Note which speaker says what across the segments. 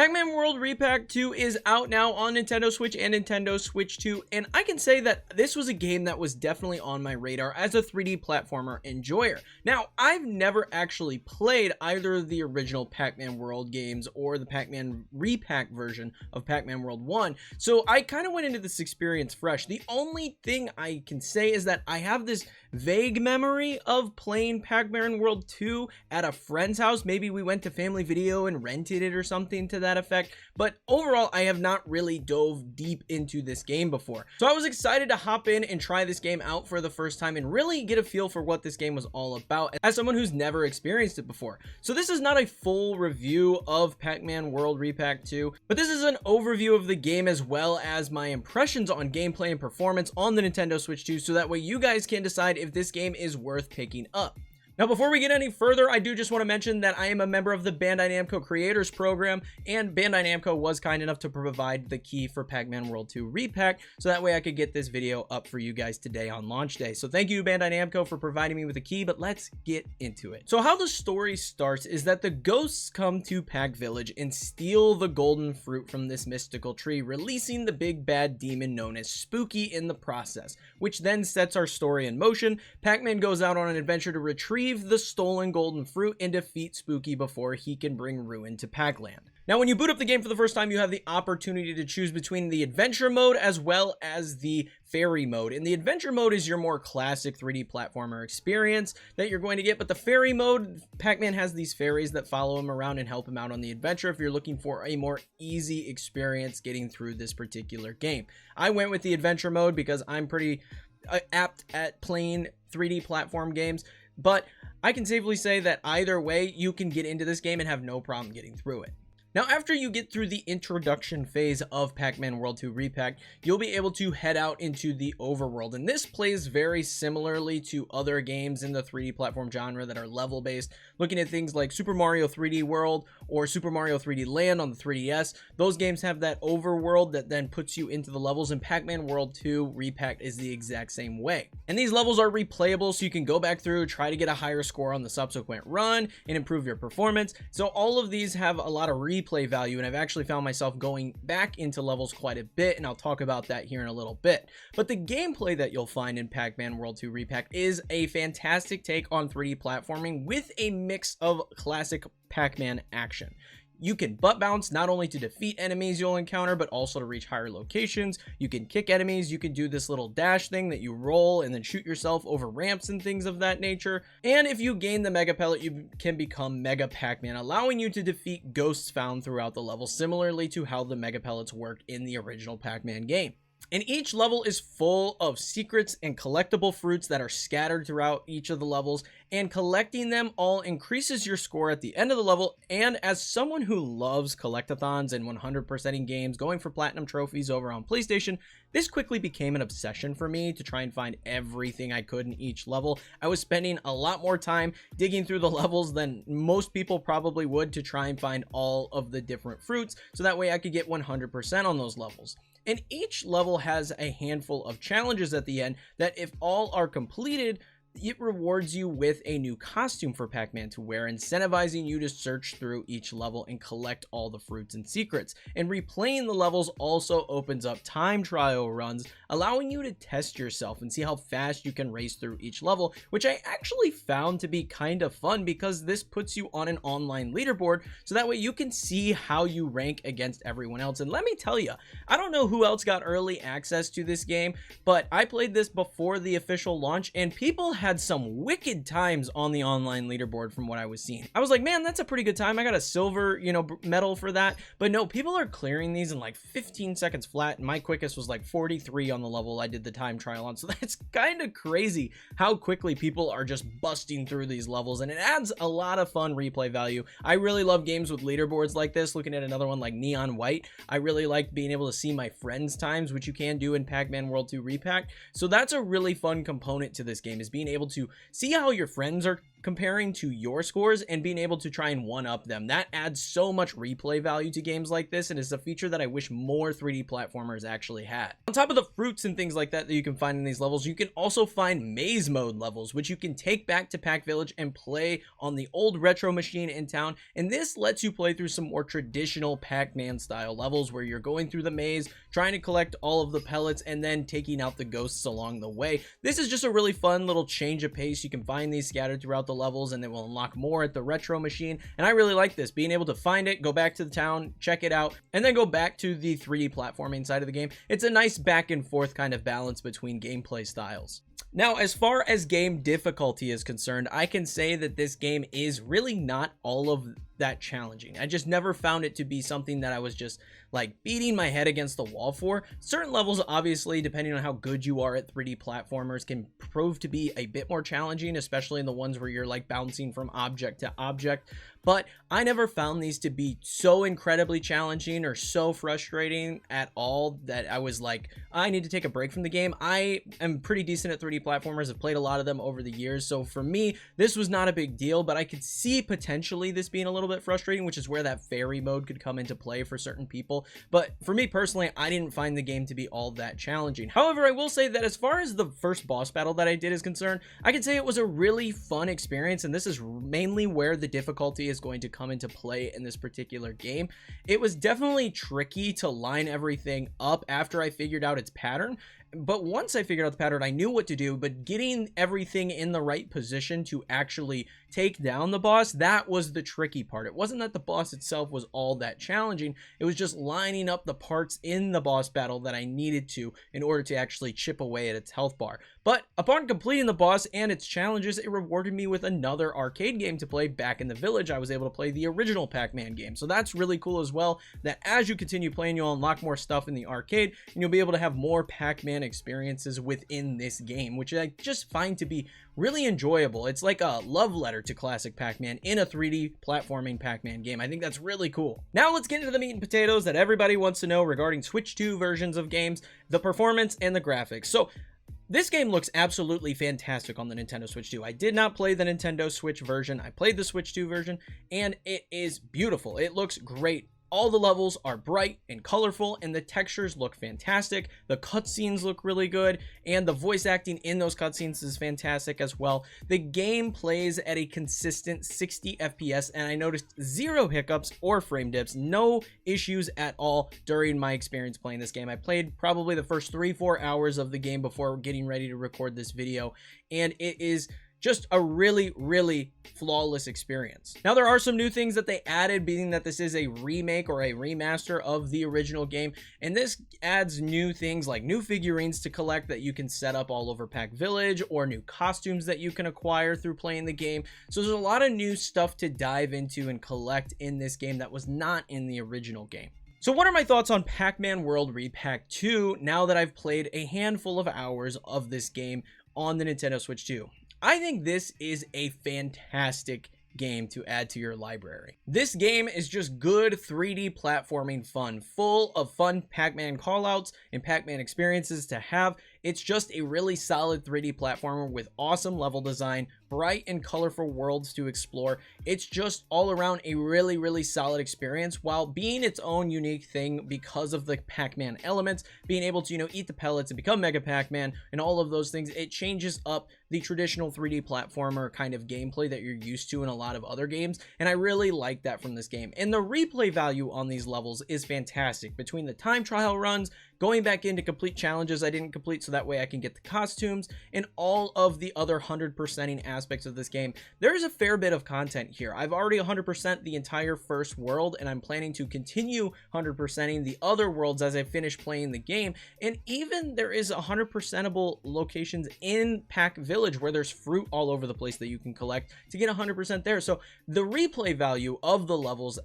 Speaker 1: Pac-Man World RePac 2 is out now on Nintendo Switch and Nintendo Switch 2, and I can say that this was a game that was definitely on my radar as a 3D platformer enjoyer. Now, I've never actually played either of the original Pac-Man World games or the Pac-Man RePac version of Pac-Man World 1, so I kind of went into this experience fresh. The only thing I can say is that I have this vague memory of playing Pac-Man World 2 at a friend's house. Maybe we went to Family Video and rented it or something to that effect, but overall I have not really dove deep into this game before. So I was excited to hop in and try this game out for the first time and really get a feel for what this game was all about as someone who's never experienced it before. So this is not a full review of Pac-Man World RePac 2, but this is an overview of the game as well as my impressions on gameplay and performance on the Nintendo Switch 2, so that way you guys can decide if this game is worth picking up. Now, before we get any further, I do just want to mention that I am a member of the Bandai Namco Creators Program, and Bandai Namco was kind enough to provide the key for Pac-Man World 2 RePac, so that way I could get this video up for you guys today on launch day. So thank you, Bandai Namco, for providing me with a key, but let's get into it. So how the story starts is that the ghosts come to Pac Village and steal the golden fruit from this mystical tree, releasing the big bad demon known as Spooky in the process, which then sets our story in motion. Pac-Man goes out on an adventure to retrieve the stolen golden fruit and defeat Spooky before he can bring ruin to Pac-Land. Now, when you boot up the game for the first time, you have the opportunity to choose between the adventure mode as well as the fairy mode. And the adventure mode is your more classic 3D platformer experience that you're going to get, but the fairy mode, Pac-Man has these fairies that follow him around and help him out on the adventure if you're looking for a more easy experience getting through this particular game. I went with the adventure mode because I'm pretty apt at playing 3D platform games, but I can safely say that either way, you can get into this game and have no problem getting through it. Now, after you get through the introduction phase of Pac-Man World 2 RePac, you'll be able to head out into the overworld, and this plays very similarly to other games in the 3D platform genre that are level-based, looking at things like Super Mario 3D World or Super Mario 3D Land on the 3DS. Those games have that overworld that then puts you into the levels, and Pac-Man World 2 RePac is the exact same way. And these levels are replayable, so you can go back through, try to get a higher score on the subsequent run, and improve your performance. So all of these have a lot of replay value, and I've actually found myself going back into levels quite a bit, and I'll talk about that here in a little bit. But the gameplay that you'll find in Pac-Man World 2 RePac is a fantastic take on 3D platforming with a mix of classic Pac-Man action. You can butt bounce not only to defeat enemies you'll encounter, but also to reach higher locations. You can kick enemies. You can do this little dash thing that you roll and then shoot yourself over ramps and things of that nature. And if you gain the Mega Pellet, you can become Mega Pac-Man, allowing you to defeat ghosts found throughout the level, similarly to how the Mega Pellets worked in the original Pac-Man game. And each level is full of secrets and collectible fruits that are scattered throughout each of the levels, and collecting them all increases your score at the end of the level. And as someone who loves collectathons and 100%ing games, going for platinum trophies over on PlayStation, this quickly became an obsession for me to try and find everything I could in each level. I was spending a lot more time digging through the levels than most people probably would to try and find all of the different fruits, so that way I could get 100% on those levels. And each level has a handful of challenges at the end that, if all are completed, it rewards you with a new costume for Pac-Man to wear, incentivizing you to search through each level and collect all the fruits and secrets. And replaying the levels also opens up time trial runs, allowing you to test yourself and see how fast you can race through each level, which I actually found to be kind of fun because this puts you on an online leaderboard, so that way you can see how you rank against everyone else. And let me tell you, I don't know who else got early access to this game, but I played this before the official launch, and people had some wicked times on the online leaderboard from what I was seeing. I was like, man, that's a pretty good time. I got a silver, medal for that. But no, people are clearing these in like 15 seconds flat, and my quickest was like 43 on the level I did the time trial on. So that's kind of crazy how quickly people are just busting through these levels, and it adds a lot of fun replay value. I really love games with leaderboards like this. Looking at another one like Neon White, I really like being able to see my friends' times, which you can do in Pac-Man World 2 RePac. So that's a really fun component to this game, is being able to see how your friends are comparing to your scores and being able to try and one-up them. That adds so much replay value to games like this, and is a feature that I wish more 3D platformers actually had. On top of the fruits and things like that that you can find in these levels, you can also find maze mode levels, which you can take back to Pac Village and play on the old retro machine in town, and this lets you play through some more traditional Pac-Man style levels where you're going through the maze, trying to collect all of the pellets, and then taking out the ghosts along the way. This is just a really fun little change of pace. You can find these scattered throughout the levels, and they will unlock more at the retro machine, and I really like this, being able to find it, go back to the town, check it out, and then go back to the 3D platforming side of the game. It's a nice back and forth kind of balance between gameplay styles. Now, as far as game difficulty is concerned, I can say that this game is really not all of that challenging. I just never found it to be something that I was just like beating my head against the wall for. Certain levels, obviously, depending on how good you are at 3D platformers, can prove to be a bit more challenging, especially in the ones where you're like bouncing from object to object. But I never found these to be so incredibly challenging or so frustrating at all that I was like, I need to take a break from the game. I am pretty decent at 3D platformers. I've played a lot of them over the years. So for me, this was not a big deal, but I could see potentially this being a little bit frustrating, which is where that fairy mode could come into play for certain people. But for me personally, I didn't find the game to be all that challenging. However, I will say that as far as the first boss battle that I did is concerned, I can say it was a really fun experience, and this is mainly where the difficulty is going to come into play in this particular game. It was definitely tricky to line everything up after I figured out its pattern. But once I figured out the pattern, I knew what to do, but getting everything in the right position to actually take down the boss, that was the tricky part. It wasn't that the boss itself was all that challenging, it was just lining up the parts in the boss battle that I needed to in order to actually chip away at its health bar. But upon completing the boss and its challenges, it rewarded me with another arcade game to play back in the village. I was able to play the original Pac-Man game. So that's really cool as well, that as you continue playing, you'll unlock more stuff in the arcade, and you'll be able to have more Pac-Man experiences within this game, which I just find to be really enjoyable. It's like a love letter to classic Pac-Man in a 3D platforming Pac-Man game. I think that's really cool. Now let's get into the meat and potatoes that everybody wants to know regarding Switch 2 versions of games, the performance and the graphics. So this game looks absolutely fantastic on the Nintendo Switch 2. I did not play the Nintendo Switch version. I played the Switch 2 version, and it is beautiful. It looks great. All the levels are bright and colorful, and the textures look fantastic. The cutscenes look really good, and the voice acting in those cutscenes is fantastic as well. The game plays at a consistent 60 FPS, and I noticed zero hiccups or frame dips, no issues at all during my experience playing this game. I played probably the first 3-4 hours of the game before getting ready to record this video, and it is just a really, really flawless experience. Now, there are some new things that they added, being that this is a remake or a remaster of the original game, and this adds new things like new figurines to collect that you can set up all over Pac Village, or new costumes that you can acquire through playing the game. So there's a lot of new stuff to dive into and collect in this game that was not in the original game. So what are my thoughts on Pac-Man World RePac 2 now that I've played a handful of hours of this game on the Nintendo Switch 2? I think this is a fantastic game to add to your library. This game is just good 3D platforming fun, full of fun Pac-Man callouts and Pac-Man experiences to have. It's just a really solid 3D platformer with awesome level design, bright and colorful worlds to explore. It's just all around a really, really solid experience while being its own unique thing because of the Pac-Man elements, being able to, eat the pellets and become Mega Pac-Man and all of those things. It changes up the traditional 3D platformer kind of gameplay that you're used to in a lot of other games, and I really like that from this game. And the replay value on these levels is fantastic. Between the time trial runs, going back in to complete challenges I didn't complete so that way I can get the costumes, and all of the other 100%ing aspects of this game, there's a fair bit of content here. I've already 100% the entire first world, and I'm planning to continue 100%ing the other worlds as I finish playing the game. And even there is 100%able locations in Pac Village where there's fruit all over the place that you can collect to get 100% there. So the replay value of the levels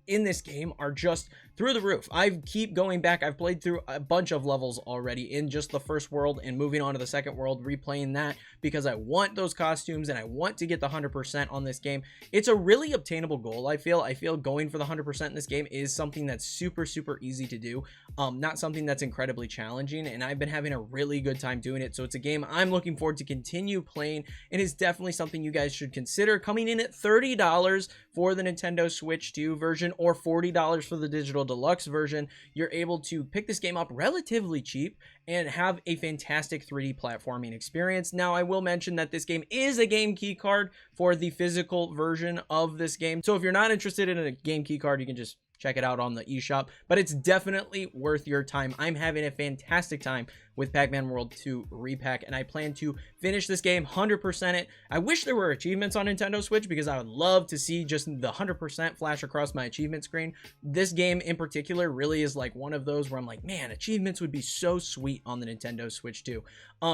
Speaker 1: in this game are just through the roof. I keep going back. I've played through a bunch of levels already in just the first world and moving on to the second world, replaying that because I want those costumes and I want to get the 100% on this game. It's a really obtainable goal. I feel going for the 100% in this game is something that's super easy to do, not something that's incredibly challenging, and I've been having a really good time doing it. So it's a game I'm looking forward to continue playing, and is definitely something you guys should consider. Coming in at $30 for the Nintendo Switch 2 version or $40 for the digital deluxe version, you're able to pick this game up relatively cheap and have a fantastic 3D platforming experience. Now, I will mention that this game is a game key card for the physical version of this game. So if you're not interested in a game key card, you can just check it out on the eShop, but it's definitely worth your time. I'm having a fantastic time with Pac-Man World 2 RePac, and I plan to finish this game, 100% it. I wish there were achievements on Nintendo Switch because I would love to see just the 100% flash across my achievement screen. This game in particular really is like one of those where I'm like, man, achievements would be so sweet on the Nintendo Switch 2.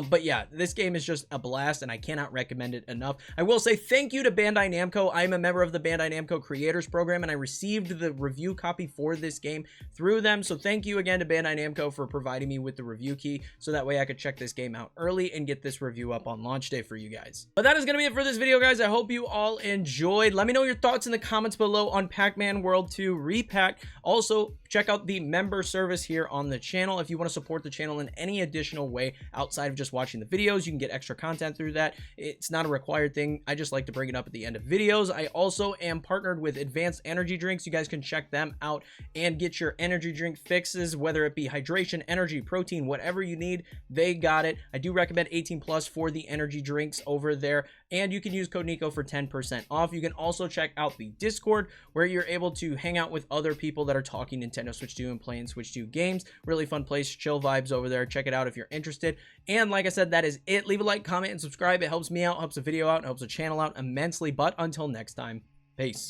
Speaker 1: But yeah, this game is just a blast, and I cannot recommend it enough. I will say thank you to Bandai Namco. I'm a member of the Bandai Namco Creators Program, and I received the review copy for this game through them. So thank you again to Bandai Namco for providing me with the review key, so that way I could check this game out early and get this review up on launch day for you guys. But that is going to be it for this video, guys. I hope you all enjoyed. Let me know your thoughts in the comments below on Pac-Man World 2 RePac. Also, check out the member service here on the channel. If you want to support the channel in any additional way outside of just watching the videos, you can get extra content through that. It's not a required thing. I just like to bring it up at the end of videos. I also am partnered with Advanced Energy Drinks. You guys can check them out and get your energy drink fixes, whether it be hydration, energy, protein, whatever you need, they got it. I do recommend 18+ for the energy drinks over there, and you can use code Nico for 10% off. You can also check out the Discord, where you're able to hang out with other people that are talking Nintendo Switch 2 and playing Switch 2 games. Really fun place, chill vibes over there. Check it out if you're interested. And like I said, that is it. Leave a like, comment, and subscribe. It helps me out, helps the video out, and helps the channel out immensely. But until next time, peace.